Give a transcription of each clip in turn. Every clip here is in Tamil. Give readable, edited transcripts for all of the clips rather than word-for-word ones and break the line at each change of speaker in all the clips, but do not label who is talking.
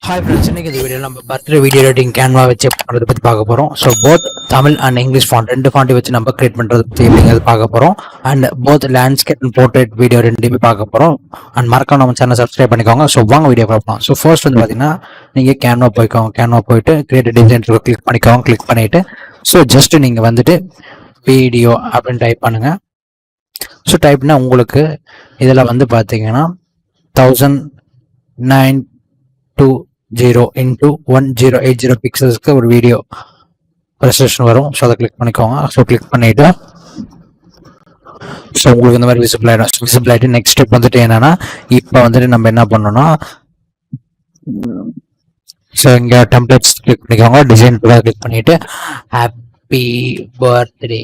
ஹாய் ஃப்ரெண்ட்ஸ், இன்னைக்கு இந்த வீடியோ நம்ம பர்த்டே வீடியோ எடிட்டிங் கேன்வா வச்சு பண்ணுறதை பற்றி பார்க்க போகிறோம். So both Tamil and English font ரெண்டு ஃபாண்ட்டை வச்சு நம்ம கிரியேட் பண்ணுறது பற்றி எப்படிங்கிறது பார்க்க போகிறோம். And both landscape and portrait video ரெண்டுமே பார்க்க போகிறோம். அண்ட் மறக்காம நம்ம சேனல் சப்ஸ்கிரைப் பண்ணிக்கோங்க. ஸோ வாங்க வீடியோ பார்ப்போம். ஸோ ஃபர்ஸ்ட் வந்து பார்த்தீங்கன்னா நீங்கள் கேன்வா போயிட்டு கிரியேட் டிசைன் கிளிக் பண்ணிக்கோங்க. கிளிக் பண்ணிவிட்டு ஸோ ஜஸ்ட் நீங்கள் வந்துட்டு வீடியோ அப்படின்னு டைப் பண்ணுங்கள். ஸோ டைப்னா உங்களுக்கு இதில் வந்து பார்த்தீங்கன்னா 1920 into 1080 பிக்சல்ஸ்க்கு ஒரு வீடியோ ரெசல்யூஷன் வரும். ஸோ அதை கிளிக் பண்ணிக்கோங்க. ஸோ கிளிக் பண்ணிவிட்டு ஸோ உங்களுக்கு இந்த மாதிரி விசிபிள் ஆகிடும். விசிபிள் ஆகிட்டு நெக்ஸ்ட் ஸ்டெப் வந்துட்டு என்னன்னா, இப்போ வந்துட்டு நம்ம என்ன பண்ணோம்னா, ஸோ இங்கே டெம்ப்ளேட்ஸ் கிளிக் பண்ணிக்கோங்க. டிசைன் கிளிக் பண்ணிவிட்டு ஹாப்பி பர்த்டே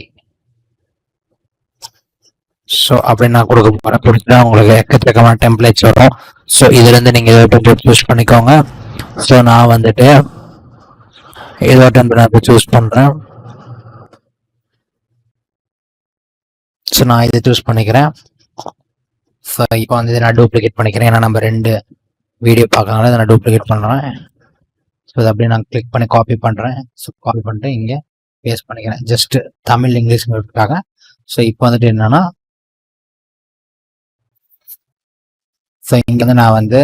ஸோ அப்படின்னு நான் கொடுக்க போகிறேன். கொடுத்தா உங்களுக்கு எக்கச்சக்கமான டெம்ப்ளேட்ஸ் வரும். ஸோ இதுலேருந்து நீங்கள் டெம்ப்ளேட் சூஸ் பண்ணிக்கோங்க. ஸோ நான் வந்துட்டு ஏதோ டெம்ப்ளேட் சூஸ் பண்ணுறேன். ஸோ நான் இதை சூஸ் பண்ணிக்கிறேன். ஸோ இப்போ வந்து இதை நான் டூப்ளிகேட் பண்ணிக்கிறேன். ஏன்னா நம்ம ரெண்டு வீடியோ பார்க்கறதுனால இதை நான் டூப்ளிகேட் பண்ணுறேன். ஸோ அதை அப்படியே நான் கிளிக் பண்ணி காப்பி பண்ணுறேன். ஸோ காப்பி பண்ணிட்டு இங்கே பேஸ்ட் பண்ணிக்கிறேன். ஜஸ்ட் தமிழ் இங்கிலீஷ்ங்கிறதுக்காக. ஸோ இப்போ வந்துட்டு என்னன்னா, ஸோ இங்கே வந்து நான் வந்து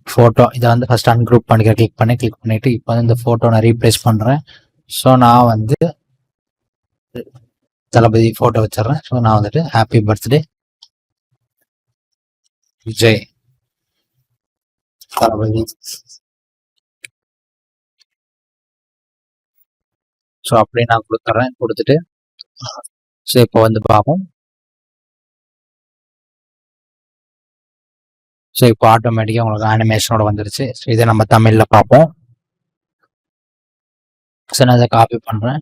ஃபோட்டோ இதை வந்து ஃபஸ்ட் அன்குரூப் பண்ணிக்கிறேன். கிளிக் பண்ணிவிட்டு இப்போ வந்து இந்த ஃபோட்டோ நான் ரீப்ளேஸ் பண்ணுறேன். ஸோ நான் வந்து தளபதி ஃபோட்டோ வச்சிடுறேன். ஸோ நான் வந்துட்டு ஹாப்பி பர்த்டே விஜய் தளபதி. ஸோ அப்படியே நான் கொடுத்துட்றேன். கொடுத்துட்டு ஸோ இப்போ வந்து பார்ப்போம். ஸோ இப்போ ஆட்டோமேட்டிக்காக உங்களுக்கு அனிமேஷனோட வந்துருச்சு. ஸோ இதை நம்ம தமிழில் பார்ப்போம். ஸோ நான் இதை காப்பி பண்ணுறேன்.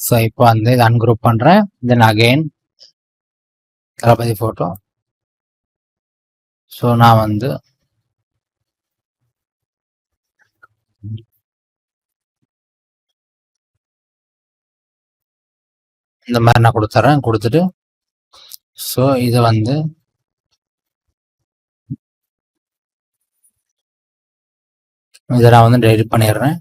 ஸோ இப்போ வந்து இதை அன்குரூப் பண்ணுறேன். தென் அகெயின் தளபதி ஃபோட்டோ. ஸோ நான் வந்து இந்த மாதிரி நான் கொடுத்துட்றேன். கொடுத்துட்டு ஸோ இதை வந்து இதை நான் வந்து டெலிட் பண்ணிடுறேன்.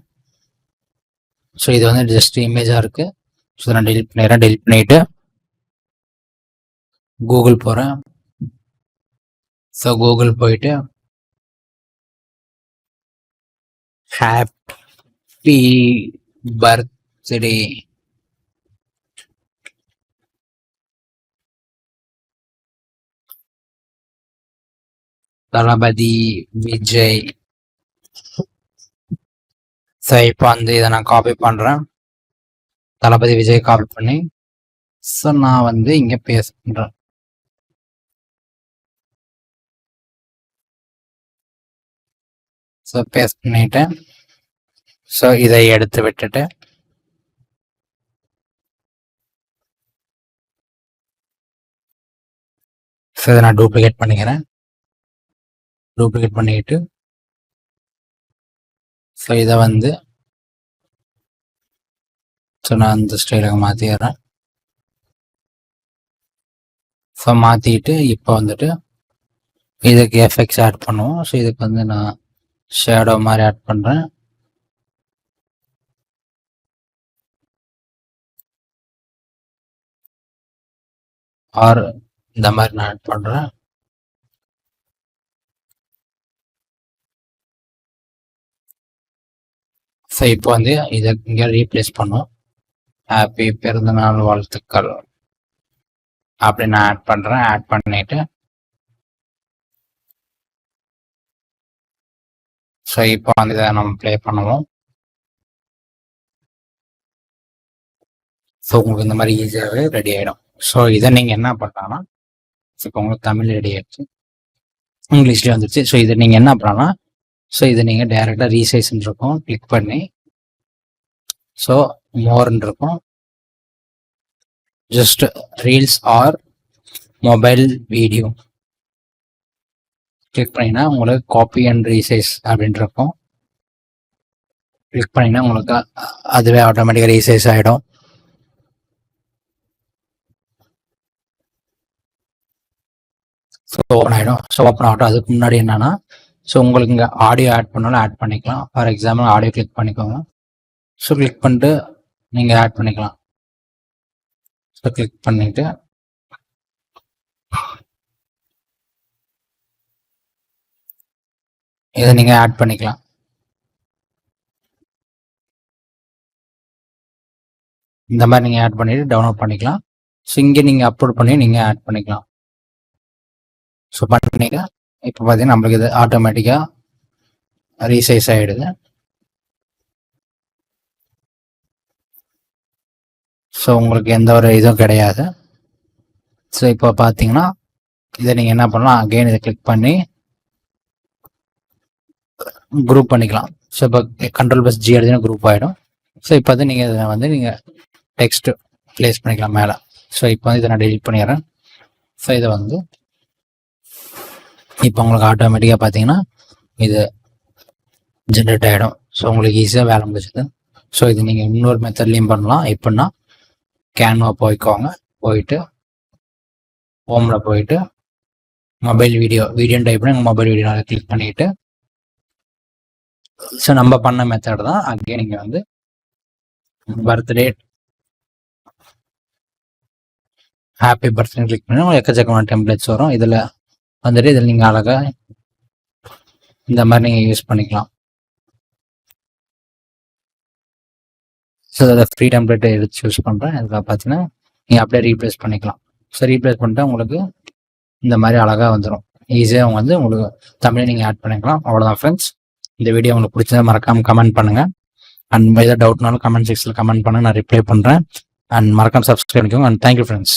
ஸோ இது வந்து ஜஸ்ட் இமேஜாக இருக்குது. ஸோ நான் டெலிட் பண்ணிடுறேன். டெலிட் பண்ணிவிட்டு கூகுள் போகிறேன். ஸோ கூகுள் போயிட்டு ஹாப்பி பர்த்டே தளபதி விஜய். ஸோ இப்போ வந்து இதை நான் காப்பி பண்ணுறேன். தளபதி விஜய் காப்பி பண்ணி ஸோ நான் வந்து இங்கே பேஸ்ட் பண்ணுறேன். ஸோ பேஸ்ட் பண்ணிட்டேன். ஸோ இதை எடுத்து விட்டுட்டு ஸோ இதை நான் டூப்ளிகேட் பண்ணிக்கிறேன். டூப்ளிகேட் பண்ணிக்கிட்டு ஸோ இதை வந்து ஸோ நான் இந்த ஸ்டைலுக்கு மாற்றிடுறேன். ஸோ மாற்றிட்டு இப்போ வந்துட்டு இதுக்கு எஃபெக்ட்ஸ் ஆட் பண்ணுவோம். ஸோ இதுக்கு வந்து நான் ஷேடோ மாதிரி ஆட் பண்ணுறேன். ஆர் இந்த மாதிரி நான் ஆட் பண்ணுறேன். ஸோ இப்போ வந்து இதை இங்கே ரீப்ளேஸ் பண்ணுவோம். ஹாப்பி பிறந்தநாள் வாழ்த்துக்கள் அப்படி நான் ஆட் பண்ணுறேன். ஆட் பண்ணிவிட்டு ஸோ இப்போ வந்து இதை நம்ம ப்ளே பண்ணுவோம். ஸோ உங்களுக்கு இந்த மாதிரி ஈஸியாகவே ரெடி ஆகிடும். ஸோ இதை நீங்கள் என்ன பண்ணலாம்னா, இப்போ உங்களுக்கு தமிழ் ரெடி ஆகிடுச்சு, இங்கிலீஷ்லேயே வந்துடுச்சு. ஸோ இதை நீங்கள் என்ன பண்ணலாம், ஸோ இதை நீங்கள் டைரெக்டாக ரீசைஸ்ன்னு இருக்கும் கிளிக் பண்ணி ஸோ மோர்ன்னு இருக்கும். Just reels or mobile video click பண்ணிங்கன்னா உங்களுக்கு காப்பி அண்ட் ரீசைஸ் அப்படின்னு இருக்கும். கிளிக் பண்ணிங்கன்னா உங்களுக்கு அதுவே ஆட்டோமேட்டிக்காக ரீசைஸ் ஆகிடும். ஸோ ஓப்பன் ஆகிடும். ஸோ ஓப்பன் ஆகட்டும். அதுக்கு முன்னாடி என்னன்னா, ஸோ உங்களுக்கு இங்கே ஆடியோ ஆட் பண்ணாலும் ஆட் பண்ணிக்கலாம். ஃபார் எக்ஸாம்பிள் ஆடியோ கிளிக் பண்ணிக்கோங்க. ஸோ கிளிக் பண்ணிட்டு நீங்கள் ஆட் பண்ணிக்கலாம். ஸோ கிளிக் பண்ணிவிட்டு இதை நீங்கள் ஆட் பண்ணிக்கலாம். இந்த மாதிரி நீங்கள் ஆட் பண்ணிவிட்டு டவுன்லோட் பண்ணிக்கலாம். ஸோ இங்கே நீங்கள் அப்லோட் பண்ணி நீங்கள் ஆட் பண்ணிக்கலாம். ஸோ பண்ணிங்க இப்போ பார்த்தீங்கன்னா நம்மளுக்கு இது ஆட்டோமேட்டிக்காக ரீசைஸ் ஆகிடுது. ஸோ உங்களுக்கு எந்த ஒரு இதுவும் கிடையாது. ஸோ இப்போ பார்த்தீங்கன்னா இதை நீங்கள் என்ன பண்ணலாம், அகெயின் இதை கிளிக் பண்ணி குரூப் பண்ணிக்கலாம். ஸோ இப்போ Ctrl+G அடிச்சுன்னா குரூப் ஆகிடும். ஸோ இப்போ வந்து நீங்கள் இதை வந்து நீங்கள் டெக்ஸ்ட் ப்ளேஸ் பண்ணிக்கலாம் மேலே. ஸோ இப்போ வந்து இதை நான் டெலிட் பண்ணிடுறேன். ஸோ இதை வந்து இப்போ உங்களுக்கு ஆட்டோமேட்டிக்காக பார்த்தீங்கன்னா இது ஜென்ரேட் ஆகிடும். ஸோ உங்களுக்கு ஈஸியாக வேலை முடிச்சுது. ஸோ இது நீங்கள் இன்னொரு மெத்தட்லேயும் பண்ணலாம். எப்படின்னா கேன்வா போய்க்கோங்க, போயிட்டு ஹோமில் போயிட்டு மொபைல் வீடியோன்னு டைப் பண்ணி மொபைல் வீடியோ கிளிக் பண்ணிவிட்டு ஸோ நம்ம பண்ண மெத்தட் தான். அங்கே நீங்கள் வந்து பர்த்டே ஹாப்பி பர்த்டே கிளிக் பண்ணி உங்களுக்கு எக்கச்சக்கமான டெம்ப்ளேட்ஸ் வரும். இதில் வந்துட்டு இதில் நீங்கள் அழகாக இந்த மாதிரி நீங்கள் யூஸ் பண்ணிக்கலாம். ஸோ அதை ஃப்ரீ டெம்ப்ளேட்டை எடுத்து யூஸ் பண்ணுறேன். அதுக்காக பார்த்தீங்கன்னா நீங்கள் அப்படியே ரீப்ளேஸ் பண்ணிக்கலாம். ஸோ ரீப்ளேஸ் பண்ணிட்டா உங்களுக்கு இந்த மாதிரி அழகாக வந்துடும். ஈஸியாக வந்து உங்களுக்கு தமிழை நீங்கள் ஆட் பண்ணிக்கலாம். அவ்வளோதான் ஃப்ரெண்ட்ஸ். இந்த வீடியோ உங்களுக்கு பிடிச்சதை மறக்காமல் கமெண்ட் பண்ணுங்கள். அண்ட் எதாவது டவுட்னாலும் கமெண்ட் செக்ஷனில் கமெண்ட் பண்ணுங்கள், நான் ரிப்ளை பண்ணுறேன். அண்ட் மறக்காமல் சப்ஸ்கிரைப் பண்ணிக்கோங்க. And thank you friends.